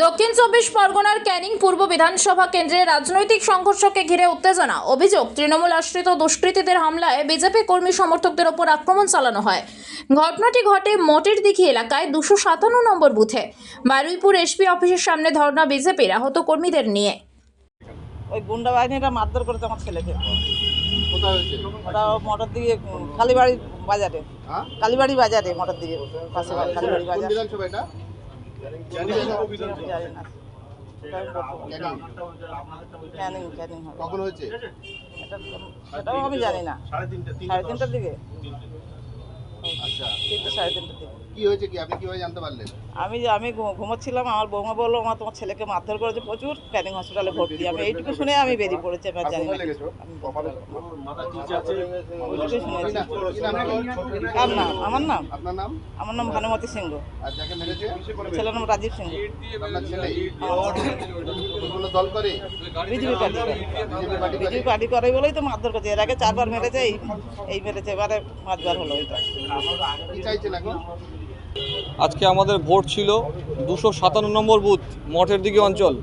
দক্ষিণ চব্বিশ পরগনার ক্যানিং পূর্ব বিধানসভা কেন্দ্রে রাজনৈতিক সংঘর্ষকে ঘিরে উত্তেজনা। অভিযোগ, তৃণমূল আশ্রিত দুষ্কৃতীদের হামলায় বিজেপি কর্মী সমর্থকদের ওপর আক্রমণ চালানো হয়। ঘটনাটি ঘটে মটের দিঘি এলাকায় 257 নম্বর বুথে। বারুইপুর এসপি অফিসের সামনে ধর্ণা বিজেপির আহত কর্মীদের নিয়ে। ওই গুন্ডা বাহিনীটা মারধর করেছে আমার ছেলেকে। কোথায় হয়েছে? ওটা মোটর দিকে কালীবাড়ি বাজারে। কালীবাড়ি বাজারে মোটর দিকে পাশে কালীবাড়ি বাজার। বিধানসভা এটা? জানি না। ক্যানিং হবে। কখন হয়েছে? এটাও আমি জানি না। 3:30টার দিকে। আচ্ছা, 3:30টার দিকে। কি হয়েছে, কি আপনি কিভাবে জানতে পারলেন? আমি ঘুমোচ্ছিলাম, আমার বৌমা বললো তোমার ছেলেকে মারধর করেছে প্রচুর, ক্যানিং হসপিটালে ভর্তি। আমি এইটুকু শুনে আমি বেরিয়ে পড়েছি, আমি জানি না। আমার নাম আমার নাম ভানুমতি সিংহ। আর যাকে মেরেছে ছেলের নাম রাজীব সিংহ। আপনার ছেলে কোনো দল করে? বিজেপি পার্টি করে বলেই তো মারধর করছে। এর আগে 4বার মেরেছে, এই মেরেছে, এবারে 5বার হলো। এটা কি চাইছেন এখন? আজকে আমাদের ভোট ছিল 257 নম্বর বুথ, মঠের দিকে অঞ্চল।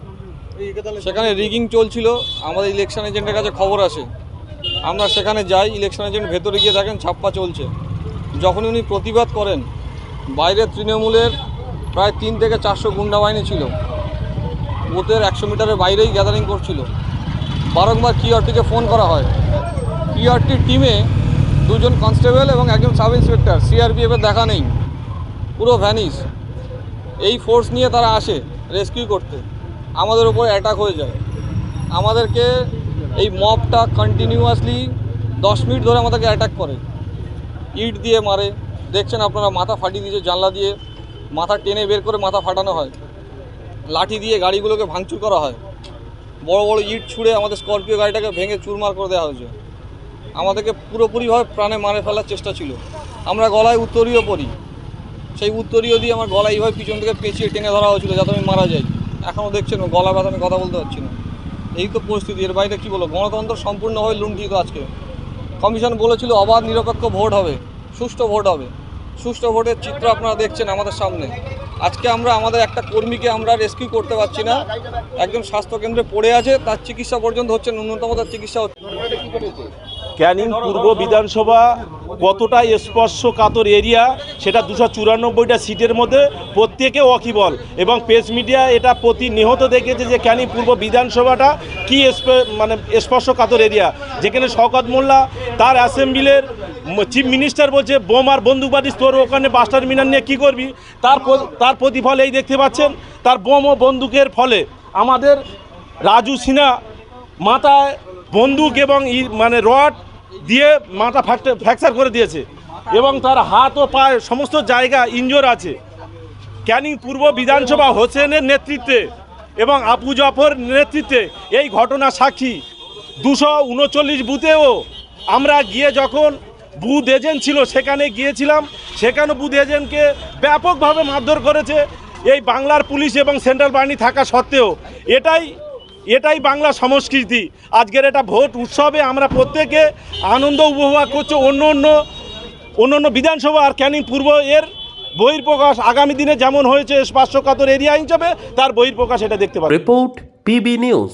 সেখানে রিগিং চলছিল। আমাদের ইলেকশন এজেন্টের কাছে খবর আসে, আমরা সেখানে যাই। ইলেকশন এজেন্ট ভেতরে গিয়ে দেখেন ছাপ্পা চলছে। যখনই উনি প্রতিবাদ করেন, বাইরে তৃণমূলের প্রায় 3 থেকে 400 গুন্ডা বাহিনী ছিল, বুথের 100 মিটারের বাইরেই গ্যাদারিং করছিল। বারংবার কিউআরটিকে ফোন করা হয়। কিউআরটির টিমে 2 জন কনস্টেবল এবং 1 জন সাব ইন্সপেক্টর, সিআরপিএফের দেখা নেই, পুরো ভ্যানিস। এই ফোর্স নিয়ে তারা আসে রেস্কিউ করতে, আমাদের উপর অ্যাটাক হয়ে যায়। আমাদেরকে এই মবটা কন্টিনিউয়াসলি 10 মিনিট ধরে আমাদেরকে অ্যাটাক করে, ইট দিয়ে মারে। দেখছেন আপনারা, মাথা ফাটিয়ে দিয়েছে, জানলা দিয়ে মাথা টেনে বের করে মাথা ফাটানো হয়। লাঠি দিয়ে গাড়িগুলোকে ভাঙচুর করা হয়। বড় বড় ইট ছুঁড়ে আমাদের স্করপিও গাড়িটাকে ভেঙে চুরমার করে দেওয়া হয়েছে। আমাদেরকে পুরোপুরিভাবে প্রাণে মারে ফেলার চেষ্টা ছিল। আমরা গলায় উত্তরীয় পরি, সেই উত্তরীয় দিয়ে আমার গলা এইভাবে পিছন থেকে পেঁচিয়ে টেনে ধরা হয়েছিল যাতে আমি মারা যাই। এখনও দেখছেন গলা ব্যথা, আমি কথা বলতে পারছি না। এই তো পরিস্থিতি। এর বাইরে কী বলবো? গণতন্ত্র সম্পূর্ণভাবে লুণ্ঠিত আজকে। কমিশন বলেছিল অবাধ নিরপেক্ষ ভোট হবে, সুষ্ঠু ভোট হবে। সুষ্ঠু ভোটের চিত্র আপনারা দেখছেন আমাদের সামনে। আজকে আমরা আমাদের একটা কর্মীকে আমরা রেস্কিউ করতে পারছি না। একজন স্বাস্থ্যকেন্দ্রে পড়ে আছে, তার চিকিৎসা পর্যন্ত হচ্ছে, ন্যূনতম তার চিকিৎসা হচ্ছে। ক্যানিং পূর্ব বিধানসভা কতটা স্পর্শকাতর এরিয়া, সেটা 294টা সিটের মধ্যে প্রত্যেকে ওয়াকিবল, এবং প্রেস মিডিয়া এটা প্রতিনিয়ত দেখেছে যে ক্যানিং পূর্ব বিধানসভাটা কি স্পর্শকাতর এরিয়া, যেখানে শওকত মোল্লা তার অ্যাসেম্বলির চিফ মিনিস্টার বলছে বোম আর বন্দুকবাদী তোর ওখানে বাস টার্মিনাল নিয়ে কী করবি। তার প্রতিফল এই দেখতে পাচ্ছেন, তার বোম ও বন্দুকের ফলে আমাদের রাজু সিনহা মাথায় বন্দুক এবং রড দিয়ে মাথা ফ্র্যাকচার করে দিয়েছে, এবং তার হাত ও পায়ে সমস্ত জায়গা ইনজোর আছে। ক্যানিং পূর্ব বিধানসভা হোসেনের নেতৃত্বে এবং আপু জাফর নেতৃত্বে এই ঘটনা সাক্ষী। 239 বুথেও আমরা গিয়ে, যখন বুথ এজেন্ট ছিল সেখানে গিয়েছিলাম, সেখানে বুথ এজেন্টকে ব্যাপকভাবে মারধর করেছে এই বাংলার পুলিশ এবং সেন্ট্রাল বাহিনী থাকা সত্ত্বেও। এটাই বাংলা সংস্কৃতি। আজকের এটা ভোট উৎসবে আমরা প্রত্যেকে আনন্দ উপভোগ করছি। অন্য বিধানসভা আর ক্যানিং পূর্ব এর বহির্প্রকাশ আগামী দিনে যেমন হয়েছে স্পর্শকাতর এরিয়া হিসেবে, তার বহির্প্রকাশ এটা দেখতে পাবেন। Report PB news.